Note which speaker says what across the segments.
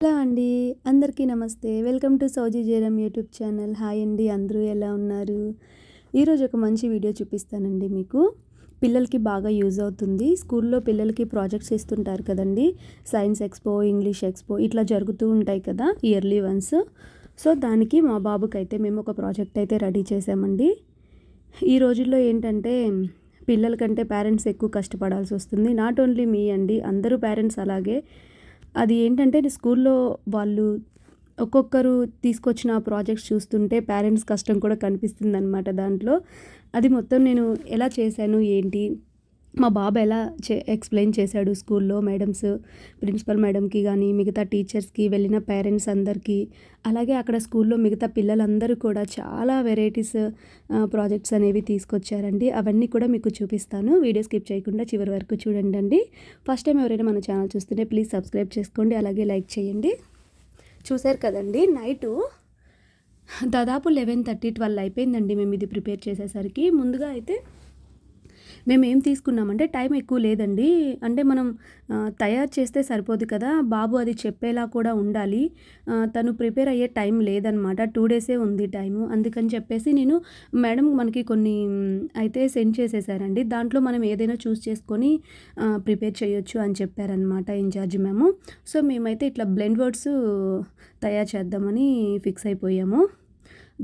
Speaker 1: Hello అండి. అందరికీ నమస్తే. వెల్కమ్ టు సౌజీ జయరాం యూట్యూబ్ ఛానల్. హాయ్ అండి, అందరూ ఎలా ఉన్నారు? ఈరోజు ఒక మంచి వీడియో చూపిస్తానండి మీకు. పిల్లలకి బాగా యూజ్ అవుతుంది. స్కూల్లో పిల్లలకి ప్రాజెక్ట్స్ ఇస్తుంటారు కదండి. సైన్స్ ఎక్స్పో, ఇంగ్లీష్ ఎక్స్పో ఇట్లా జరుగుతూ ఉంటాయి కదా ఇయర్లీ వన్స్. సో దానికి మా బాబుకైతే మేము ఒక ప్రాజెక్ట్ అయితే రెడీ చేసామండి. ఈ రోజుల్లో ఏంటంటే పిల్లల కంటే పేరెంట్స్ ఎక్కువ కష్టపడాల్సి వస్తుంది. నాట్ ఓన్లీ మీ అండి, అందరూ పేరెంట్స్ అలాగే. అది ఏంటంటే స్కూల్లో వాళ్ళు ఒక్కొక్కరు తీసుకొచ్చిన ప్రాజెక్ట్స్ చూస్తుంటే పేరెంట్స్ కష్టం కూడా కనిపిస్తుందన్నమాట దాంట్లో. అది మొత్తం నేను ఎలా చేశాను ఏంటి, మా బాబు ఎలా ఎక్స్ప్లెయిన్ చేశాడు స్కూల్లో మేడమ్స్, ప్రిన్సిపల్ మేడంకి కానీ మిగతా టీచర్స్కి, వెళ్ళిన పేరెంట్స్ అందరికీ, అలాగే అక్కడ స్కూల్లో మిగతా పిల్లలందరూ కూడా చాలా వెరైటీస్ ప్రాజెక్ట్స్ అనేవి తీసుకొచ్చారండి. అవన్నీ కూడా మీకు చూపిస్తాను. వీడియో స్కిప్ చేయకుండా చివరి వరకు చూడండి. ఫస్ట్ టైం ఎవరైనా మన ఛానల్ చూస్తుంటే ప్లీజ్ సబ్స్క్రైబ్ చేసుకోండి, అలాగే లైక్ చేయండి. చూశారు కదండి, నైటు దాదాపు 11:30, 12 అయిపోయిందండి మేము ఇది ప్రిపేర్ చేసేసరికి. ముందుగా అయితే మేము ఏం తీసుకున్నామంటే, టైం ఎక్కువ లేదండి. అంటే మనం తయారు చేస్తే సరిపోదు కదా, బాబు అది చెప్పేలా కూడా ఉండాలి. తను ప్రిపేర్ అయ్యే టైం లేదనమాట. 2 డేసే ఉంది టైము. అందుకని చెప్పేసి నేను మేడం మనకి కొన్ని అయితే సెండ్ చేసేసారండి. దాంట్లో మనం ఏదైనా చూస్ చేసుకొని ప్రిపేర్ చేయొచ్చు అని చెప్పారనమాట ఇన్ఛార్జ్ మేము. సో మేమైతే ఇట్లా బ్లెండ్ వర్డ్స్ తయారు చేద్దామని ఫిక్స్ అయిపోయాము.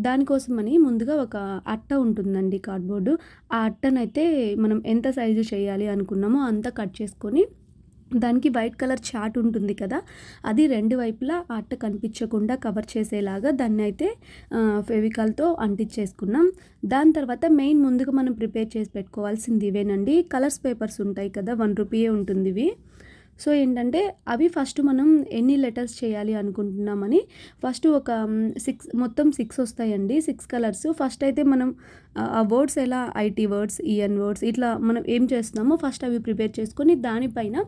Speaker 1: దానికోసమని ముందుగా ఒక అట్ట ఉంటుందండి, కార్డ్బోర్డు. ఆ అట్టనైతే మనం ఎంత సైజు చేయాలి అనుకున్నామో అంత కట్ చేసుకొని, దానికి వైట్ కలర్ చార్ట్ ఉంటుంది కదా, అది 2 వైపులా ఆ అట్ట కనిపించకుండా కవర్ చేసేలాగా దాన్ని అయితే ఫెవికాల్తో అంటించేసుకున్నాం. దాని తర్వాత మెయిన్ ముందుగా మనం ప్రిపేర్ చేసి పెట్టుకోవాల్సింది ఇవేనండి, కలర్స్ పేపర్స్ ఉంటాయి కదా, 1 రూపీయే ఉంటుంది ఇవి. సో ఏంటంటే అవి ఫస్ట్ మనం ఎన్ని లెటర్స్ చేయాలి అనుకుంటున్నామని ఫస్ట్ ఒక 6 వస్తాయండి, 6 కలర్స్. ఫస్ట్ అయితే మనం ఆ వర్డ్స్ ఎలా ఐటీ వర్డ్స్, ఈఎన్ వర్డ్స్ ఇట్లా మనం ఏం చేస్తున్నామో ఫస్ట్ అవి ప్రిపేర్ చేసుకొని, దానిపైన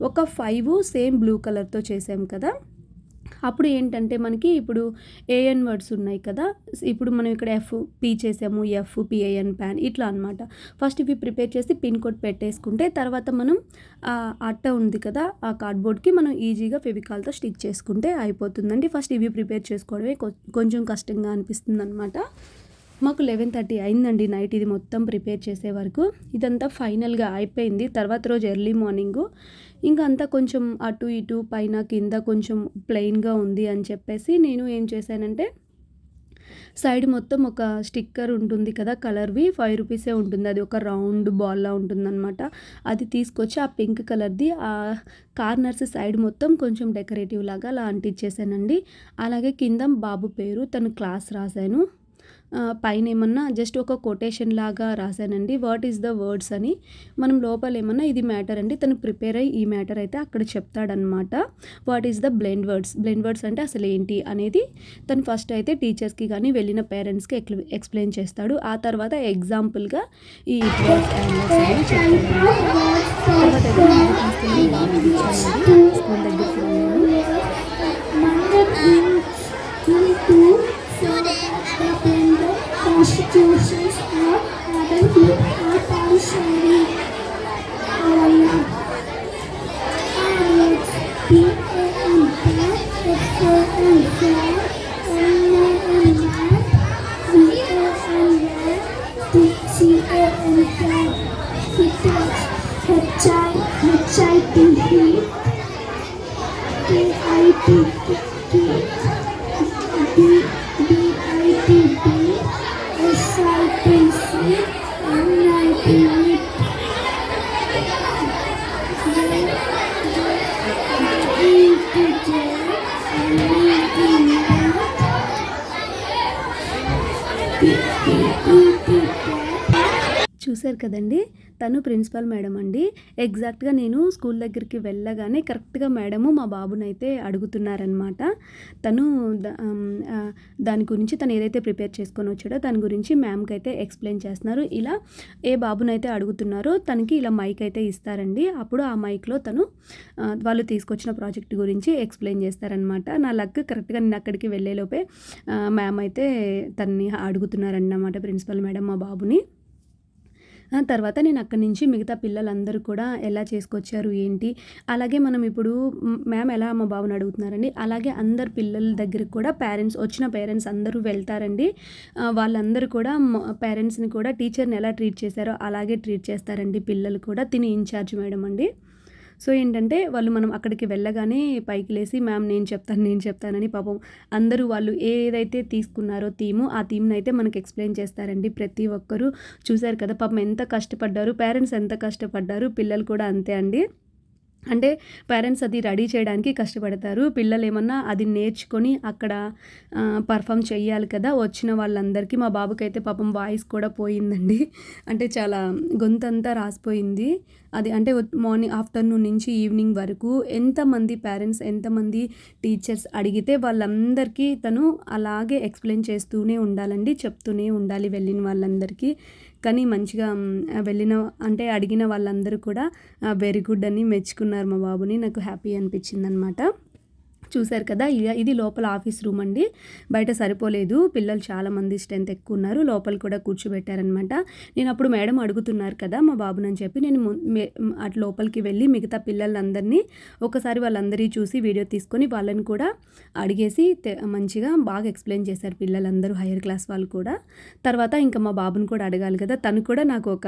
Speaker 1: ఒక 5 సేమ్ బ్లూ కలర్తో చేసాం కదా. అప్పుడు ఏంటంటే మనకి ఇప్పుడు ఏఎన్ వర్డ్స్ ఉన్నాయి కదా, ఇప్పుడు మనం ఇక్కడ పీ చేసాము, పిఏఎన్ ప్యాన్ ఇట్లా అనమాట. ఫస్ట్ ఇవి ప్రిపేర్ చేసి పిన్ కోడ్ పెట్టేసుకుంటే, తర్వాత మనం అట్ట ఉంది కదా ఆ కార్డ్బోర్డ్కి మనం ఈజీగా ఫెవికాల్తో స్టిక్ చేసుకుంటే అయిపోతుందండి. ఫస్ట్ ఇవి ప్రిపేర్ చేసుకోవడమే కొంచెం కష్టంగా అనిపిస్తుంది అనమాట. మాకు 11:30 అయిందండి నైట్ ఇది మొత్తం ప్రిపేర్ చేసే వరకు. ఇదంతా ఫైనల్గా అయిపోయింది. తర్వాత రోజు ఎర్లీ మార్నింగు ఇంకా అంతా కొంచెం అటు ఇటు పైన కింద కొంచెం ప్లెయిన్గా ఉంది అని చెప్పేసి నేను ఏం చేశానంటే, సైడ్ మొత్తం ఒక స్టిక్కర్ ఉంటుంది కదా కలర్వి, 5 రూపీసే ఉంటుంది. అది ఒక రౌండ్ బాల్లా ఉంటుందన్నమాట. అది తీసుకొచ్చి ఆ పింక్ కలర్ది ఆ కార్నర్స్ సైడ్ మొత్తం కొంచెం డెకరేటివ్ లాగా అలా అంటించేసానండి. అలాగే కింద బాబు పేరు, తను క్లాస్ రాశాను. పైన ఏమన్నా జస్ట్ ఒక కొటేషన్ లాగా రాశానండి, వాట్ ఈస్ ద వర్డ్స్ అని. మనం లోపల ఏమన్నా ఇది మ్యాటర్ అండి, తను ప్రిపేర్ అయ్యి ఈ మ్యాటర్ అయితే అక్కడ చెప్తాడనమాట. What is the blend words అంటే అసలు ఏంటి అనేది తను ఫస్ట్ అయితే టీచర్స్కి కానీ వెళ్ళిన పేరెంట్స్కి ఎక్స్ప్లెయిన్ చేస్తాడు. ఆ తర్వాత ఎగ్జాంపుల్గా ఈ వర్డ్స్ అనేవి చెప్తాడు. తర్వాత అయితే తీసుకెళ్ళి బాగా ఇచ్చానండి స్కూల్ దగ్గరికి
Speaker 2: Constitutions of Adam are partially aligned.
Speaker 1: చూశారు కదండి, తను ప్రిన్సిపల్ మేడం అండి. ఎగ్జాక్ట్గా నేను స్కూల్ దగ్గరికి వెళ్ళగానే కరెక్ట్గా మేడము మా బాబునైతే అడుగుతున్నారనమాట. తను దాని గురించి తను ఏదైతే ప్రిపేర్ చేసుకొని వచ్చాడో దాని గురించి మ్యామ్కి అయితే ఎక్స్ప్లెయిన్ చేస్తున్నారు. ఇలా ఏ బాబునైతే అడుగుతున్నారో తనకి ఇలా మైక్ అయితే ఇస్తారండి. అప్పుడు ఆ మైక్లో తను వాళ్ళు తీసుకొచ్చిన ప్రాజెక్ట్ గురించి ఎక్స్ప్లెయిన్ చేస్తారనమాట. నా లక్ కరెక్ట్గా నేను అక్కడికి వెళ్ళేలోపే మ్యామ్ అయితే తనని అడుగుతున్నారన్నమాట, ప్రిన్సిపల్ మేడం మా బాబుని. తర్వాత నేను అక్కడి నుంచి మిగతా పిల్లలందరూ కూడా ఎలా చేసుకొచ్చారు ఏంటి, అలాగే మనం ఇప్పుడు మ్యామ్ ఎలా మా బాబుని అడుగుతున్నారండి, అలాగే అందరు పిల్లల దగ్గరికి కూడా వచ్చిన పేరెంట్స్ అందరూ వెళ్తారండి. వాళ్ళందరూ కూడా పేరెంట్స్ని కూడా టీచర్ని ఎలా ట్రీట్ చేశారో అలాగే ట్రీట్ చేస్తారండి పిల్లలు కూడా. తిని ఇన్ఛార్జ్ మేడం అండి. సో ఏంటంటే మనం అక్కడికి వెళ్ళగానే పైకి లేసి మ్యామ్ నేను చెప్తానని పాపం అందరూ వాళ్ళు ఏదైతే తీసుకున్నారో ఆ థీమ్ని అయితే మనకు ఎక్స్ప్లెయిన్ చేస్తారండి ప్రతి ఒక్కరూ. చూశారు కదా పాపం ఎంత కష్టపడ్డారు, పేరెంట్స్ ఎంత కష్టపడ్డారు, పిల్లలు కూడా అంతే అండి. అంటే పేరెంట్స్ అది రెడీ చేయడానికి కష్టపడతారు, పిల్లలు ఏమన్నా అది నేర్చుకొని అక్కడ పర్ఫామ్ చేయాలి కదా వచ్చిన వాళ్ళందరికీ. మా బాబుకైతే పాపం వాయిస్ కూడా పోయిందండి, అంటే చాలా గొంతంతా రాసిపోయింది. అది అంటే ఆఫ్టర్నూన్ నుంచి ఈవినింగ్ వరకు ఎంతమంది పేరెంట్స్ ఎంతమంది టీచర్స్ అడిగితే వాళ్ళందరికీ తను అలాగే ఎక్స్ప్లెయిన్ చేస్తూనే ఉండాలండి, చెప్తూనే ఉండాలి వెళ్ళిన వాళ్ళందరికీ. కానీ మంచిగా అడిగిన వాళ్ళందరూ కూడా వెరీ గుడ్ అని మెచ్చుకున్నారు మా బాబుని. నాకు హ్యాపీ అనిపించింది అనమాట. చూశారు కదా, ఇది లోపల ఆఫీస్ రూమ్ అండి. బయట సరిపోలేదు, పిల్లలు చాలామంది స్ట్రెంత్ ఎక్కువ ఉన్నారు, లోపల కూడా కూర్చోబెట్టారనమాట. నేను అప్పుడు మేడం అడుగుతున్నారు కదా మా బాబునని చెప్పి నేను అటు లోపలికి వెళ్ళి మిగతా పిల్లలందరినీ ఒకసారి వాళ్ళందరి చూసి వీడియో తీసుకొని వాళ్ళని కూడా అడిగేసి మంచిగా బాగా ఎక్స్ప్లెయిన్ చేశారు పిల్లలందరూ, హైయర్ క్లాస్ వాళ్ళు కూడా. తర్వాత ఇంకా మా బాబుని కూడా అడగాలి కదా, తను కూడా నాకు ఒక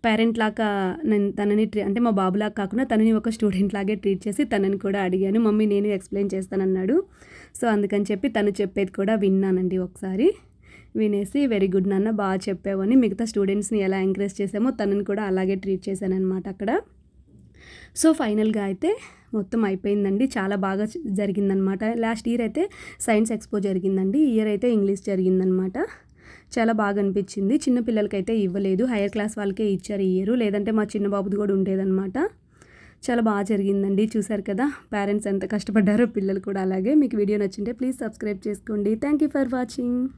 Speaker 1: పేరెంట్ లాగా నేను తనని అంటే మా బాబులాగా కాకుండా తనని ఒక స్టూడెంట్ లాగే ట్రీట్ చేసి తనని కూడా అడిగాను. మమ్మీ నేను ఎక్స్ప్లెయిన్ చేస్తానన్నాడు. సో అందుకని చెప్పి తను చెప్పేది కూడా విన్నానండి ఒకసారి. వినేసి వెరీ గుడ్ నాన్న బాగా చెప్పావని మిగతా స్టూడెంట్స్ని ఎలా ఎంకరేజ్ చేసామో తనని కూడా అలాగే ట్రీట్ చేశానన్నమాట అక్కడ. సో ఫైనల్గా అయితే మొత్తం అయిపోయిందండి, చాలా బాగా జరిగిందనమాట. లాస్ట్ ఇయర్ అయితే సైన్స్ ఎక్స్పో జరిగిందండి, ఈ ఇయర్ అయితే ఇంగ్లీష్ జరిగిందనమాట. చాలా బాగా అనిపించింది. చిన్న పిల్లలకైతే ఇవ్వలేదు, హైయర్ క్లాస్ వాళ్ళకే ఇచ్చారు ఈ ఇయర్, లేదంటే మా చిన్న బాబుది కూడా ఉండేదన్నమాట. చాలా బాగా జరిగిందండి. చూశారు కదా పేరెంట్స్ ఎంత కష్టపడ్డారో, పిల్లలు కూడా అలాగే. మీకు వీడియో నచ్చింటే ప్లీజ్ సబ్స్క్రైబ్ చేసుకోండి. Thank you for watching.